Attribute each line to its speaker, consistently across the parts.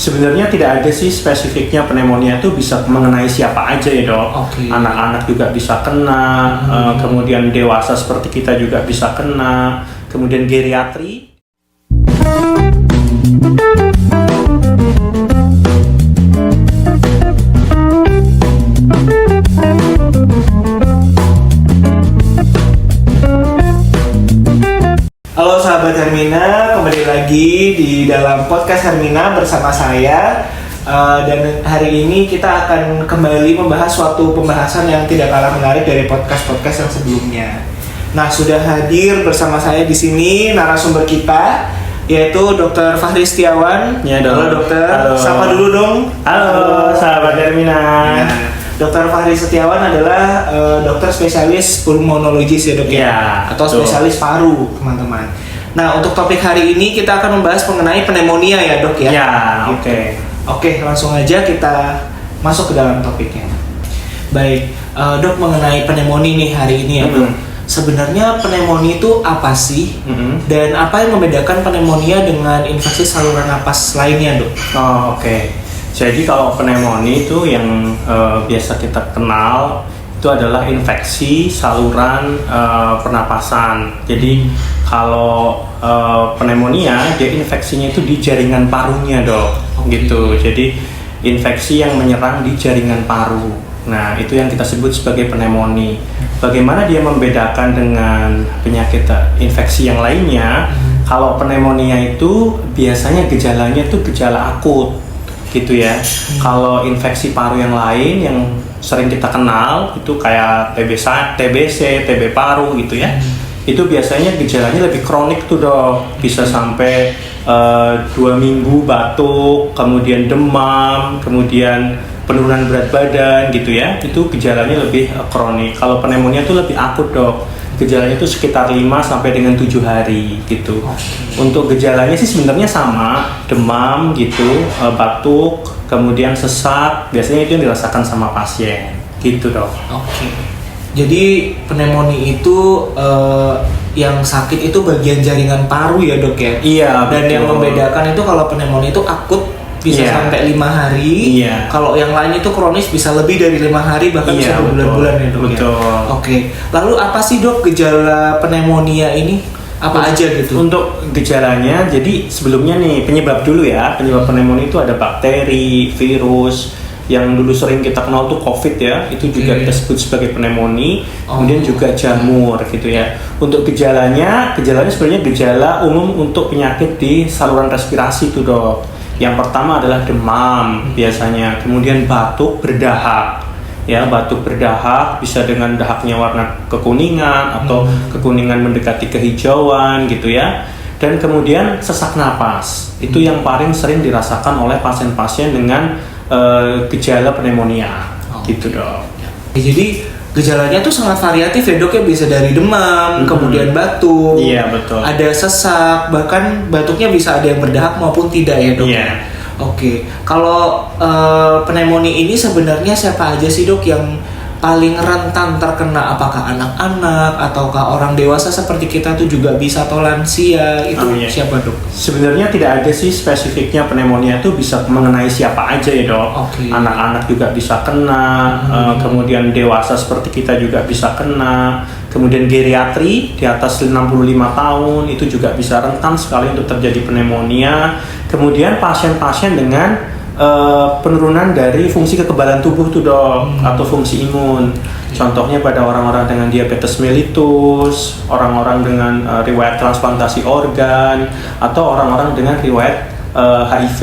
Speaker 1: Sebenarnya tidak ada sih spesifiknya pneumonia itu bisa mengenai siapa aja ya dok. Anak-anak juga bisa kena, kemudian dewasa seperti kita juga bisa kena, kemudian geriatri. Halo sahabat Hermina, kembali lagi di dalam podcast Hermina bersama saya. Dan hari ini kita akan kembali membahas suatu pembahasan yang tidak kalah menarik dari podcast-podcast yang sebelumnya. Nah, sudah hadir bersama saya di sini narasumber kita, yaitu Dr. Fahri Setiawan.
Speaker 2: Ya,
Speaker 1: Halo dokter.
Speaker 2: Halo.
Speaker 1: Sapa dulu dong.
Speaker 2: Halo sahabat Hermina.
Speaker 1: Dr. Fahri Setiawan adalah dokter spesialis pulmonologis ya dok
Speaker 2: ya,
Speaker 1: atau spesialis paru teman-teman. Nah, untuk topik hari ini kita akan membahas mengenai pneumonia ya dok ya.
Speaker 2: Ya,
Speaker 1: gitu. Oke, langsung aja kita masuk ke dalam topiknya. Baik, dok, mengenai pneumonia nih hari ini ya dok. Sebenarnya pneumonia itu apa sih? Dan apa yang membedakan pneumonia dengan infeksi saluran napas lainnya dok?
Speaker 2: Oke. Jadi kalau pneumonia itu yang biasa kita kenal itu adalah infeksi saluran pernapasan. Jadi kalau pneumonia dia infeksinya itu di jaringan parunya dok, gitu. Jadi infeksi yang menyerang di jaringan paru. Nah itu yang kita sebut sebagai pneumonia. Bagaimana dia membedakan dengan penyakit infeksi yang lainnya? Kalau pneumonia itu biasanya gejalanya itu gejala akut, gitu ya. Kalau infeksi paru yang lain yang sering kita kenal itu kayak TBC, TB paru gitu ya. Itu biasanya gejalanya lebih kronik tuh dok. Bisa sampai 2 minggu batuk, kemudian demam, kemudian penurunan berat badan gitu ya. Itu gejalanya lebih kronik. Kalau pneumonia itu lebih akut dok. Gejalanya itu sekitar 5 sampai dengan 7 hari gitu. Untuk gejalanya sih sebenarnya sama, demam gitu, batuk, kemudian sesak, biasanya itu yang dirasakan sama pasien gitu dok.
Speaker 1: Jadi pneumonia itu yang sakit itu bagian jaringan paru ya dok ya?
Speaker 2: Iya.
Speaker 1: Dan
Speaker 2: betul.
Speaker 1: yang membedakan itu kalau pneumonia itu akut bisa sampai 5 hari. Kalau yang lain itu kronis bisa lebih dari 5 hari bahkan bisa berbulan-bulan ya dok.
Speaker 2: Betul.
Speaker 1: Lalu apa sih dok gejala pneumonia ini? Apa aja gitu?
Speaker 2: Untuk gejalanya, jadi sebelumnya nih penyebab dulu ya. Penyebab pneumonia itu ada bakteri, virus. Yang dulu sering kita kenal tuh COVID ya, itu juga kita sebut sebagai pneumonia. Kemudian juga jamur gitu ya. Untuk gejalanya sebenarnya gejala umum untuk penyakit di saluran respirasi tuh dok. Yang pertama adalah demam biasanya, kemudian batuk berdahak. Ya, batuk berdahak bisa dengan dahaknya warna kekuningan atau kekuningan mendekati kehijauan gitu ya. Dan kemudian sesak napas. Itu yang paling sering dirasakan oleh pasien-pasien dengan gejala pneumonia. Gitu dok.
Speaker 1: Jadi gejalanya tuh sangat variatif ya dok ya, bisa dari demam, kemudian batuk,
Speaker 2: iya betul,
Speaker 1: ada sesak, bahkan batuknya bisa ada yang berdahak maupun tidak ya dok. Kalau pneumonia ini sebenarnya siapa aja sih dok yang paling rentan terkena? Apakah anak-anak ataukah orang dewasa seperti kita tuh juga bisa, atau lansia itu siapa dok?
Speaker 2: Sebenarnya tidak ada sih spesifiknya pneumonia itu bisa mengenai siapa aja ya dok. Anak-anak juga bisa kena, kemudian dewasa seperti kita juga bisa kena, kemudian geriatri di atas 55 tahun itu juga bisa rentan sekali untuk terjadi pneumonia. Kemudian pasien-pasien dengan penurunan dari fungsi kekebalan tubuh tuh dok, atau fungsi imun. Contohnya pada orang-orang dengan diabetes mellitus, orang-orang dengan riwayat transplantasi organ, atau orang-orang dengan riwayat HIV.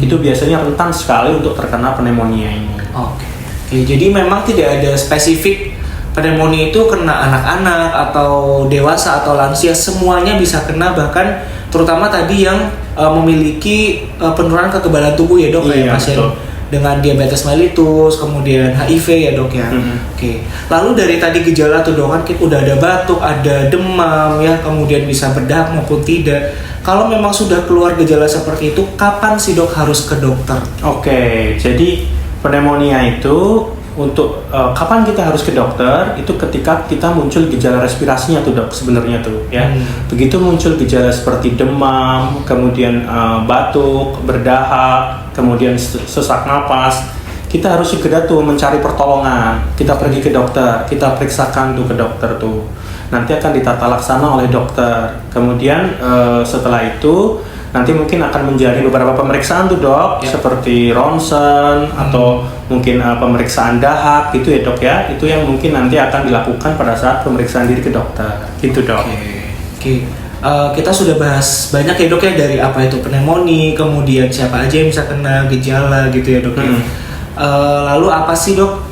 Speaker 2: Itu biasanya rentan sekali untuk terkena pneumonia ini.
Speaker 1: Jadi memang tidak ada spesifik pneumonia itu kena anak-anak atau dewasa atau lansia, semuanya bisa kena, bahkan terutama tadi yang memiliki penurunan kekebalan tubuh ya dok, kayak pasien dengan diabetes mellitus, kemudian HIV ya dok ya. Lalu dari tadi gejala tuh dok, kan udah ada batuk, ada demam ya, kemudian bisa berdahak maupun tidak. Kalau memang sudah keluar gejala seperti itu, kapan sih dok harus ke dokter?
Speaker 2: Jadi pneumonia itu untuk kapan kita harus ke dokter itu ketika kita muncul gejala respirasinya tuh dok sebenarnya tuh ya. Begitu muncul gejala seperti demam, kemudian batuk, berdahak, kemudian sesak napas, kita harus segera tuh mencari pertolongan. Kita pergi ke dokter, kita periksakan tuh ke dokter tuh. Nanti akan ditata laksana oleh dokter. Kemudian setelah itu nanti mungkin akan menjadi beberapa pemeriksaan tuh dok, seperti ronsen atau mungkin pemeriksaan dahak gitu ya dok ya. Itu yang mungkin nanti akan dilakukan pada saat pemeriksaan diri ke dokter gitu dok.
Speaker 1: Oke. Kita sudah bahas banyak ya dok ya, dari apa itu pneumonia, kemudian siapa aja yang bisa kena gejala gitu ya dok. Lalu apa sih dok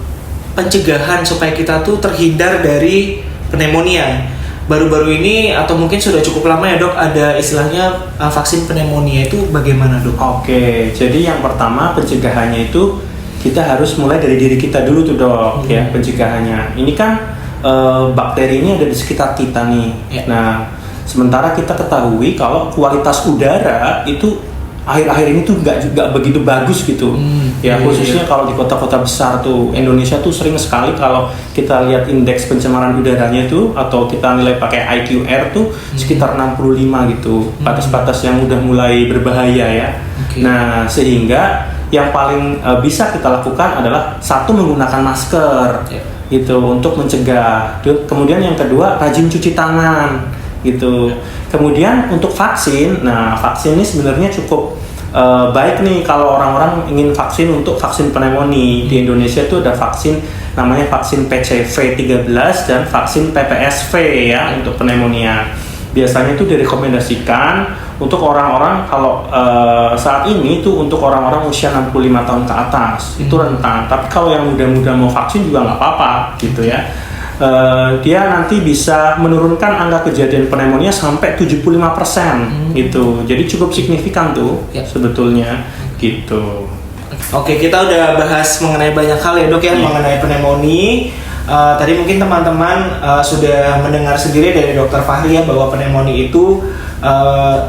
Speaker 1: pencegahan supaya kita tuh terhindar dari pneumonia? Baru-baru ini atau mungkin sudah cukup lama ya dok ada istilahnya vaksin pneumonia, itu bagaimana dok?
Speaker 2: Oke, jadi yang pertama pencegahannya itu kita harus mulai dari diri kita dulu tuh dok ya pencegahannya. Ini kan bakteri ini ada di sekitar kita nih. Nah, sementara kita ketahui kalau kualitas udara itu akhir-akhir ini tuh nggak begitu bagus gitu. Khususnya kalau di kota-kota besar tuh Indonesia tuh sering sekali kalau kita lihat indeks pencemaran udaranya tuh atau kita nilai pakai IQR tuh sekitar 65 gitu. Batas-batas yang udah mulai berbahaya ya. Nah, sehingga yang paling bisa kita lakukan adalah satu, menggunakan masker gitu untuk mencegah. Kemudian yang kedua, rajin cuci tangan gitu. Kemudian untuk vaksin, nah vaksin ini sebenarnya cukup baik nih kalau orang-orang ingin vaksin untuk vaksin pneumonia. Di Indonesia itu ada vaksin namanya vaksin PCV 13 dan vaksin PPSV ya untuk pneumonia. Biasanya itu direkomendasikan untuk orang-orang kalau saat ini itu untuk orang-orang usia 65 tahun ke atas itu rentan. Tapi kalau yang muda-muda mau vaksin juga nggak apa-apa gitu ya. Dia nanti bisa menurunkan angka kejadian pneumonia sampai 75% gitu. Jadi cukup signifikan tuh sebetulnya gitu.
Speaker 1: Oke, kita udah bahas mengenai banyak hal ya dok ya mengenai pneumonia. Tadi mungkin teman-teman sudah mendengar sendiri dari Dokter Fahri ya bahwa pneumonia itu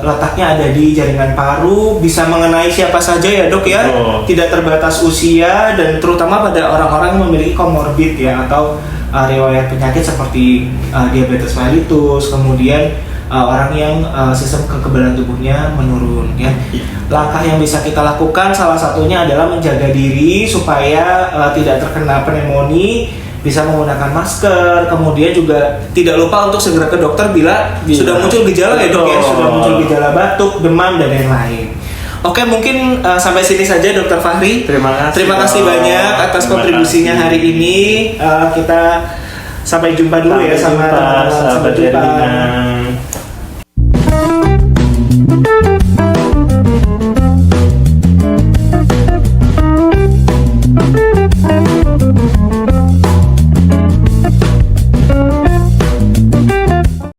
Speaker 1: letaknya ada di jaringan paru, bisa mengenai siapa saja ya dok ya, tidak terbatas usia dan terutama pada orang-orang yang memiliki komorbid ya atau riwayat penyakit seperti diabetes mellitus, kemudian orang yang sistem kekebalan tubuhnya menurun ya. Langkah yang bisa kita lakukan salah satunya adalah menjaga diri supaya tidak terkena pneumonia, bisa menggunakan masker, kemudian juga tidak lupa untuk segera ke dokter bila sudah muncul gejala ya dok ya, sudah muncul gejala batuk, demam dan lain-lain. Oke, mungkin sampai sini saja Dokter Fahri.
Speaker 2: Terima
Speaker 1: kasih banyak atas kontribusinya hari ini. Kita sampai jumpa dulu ya sama teman-teman.
Speaker 2: Sampai jumpa.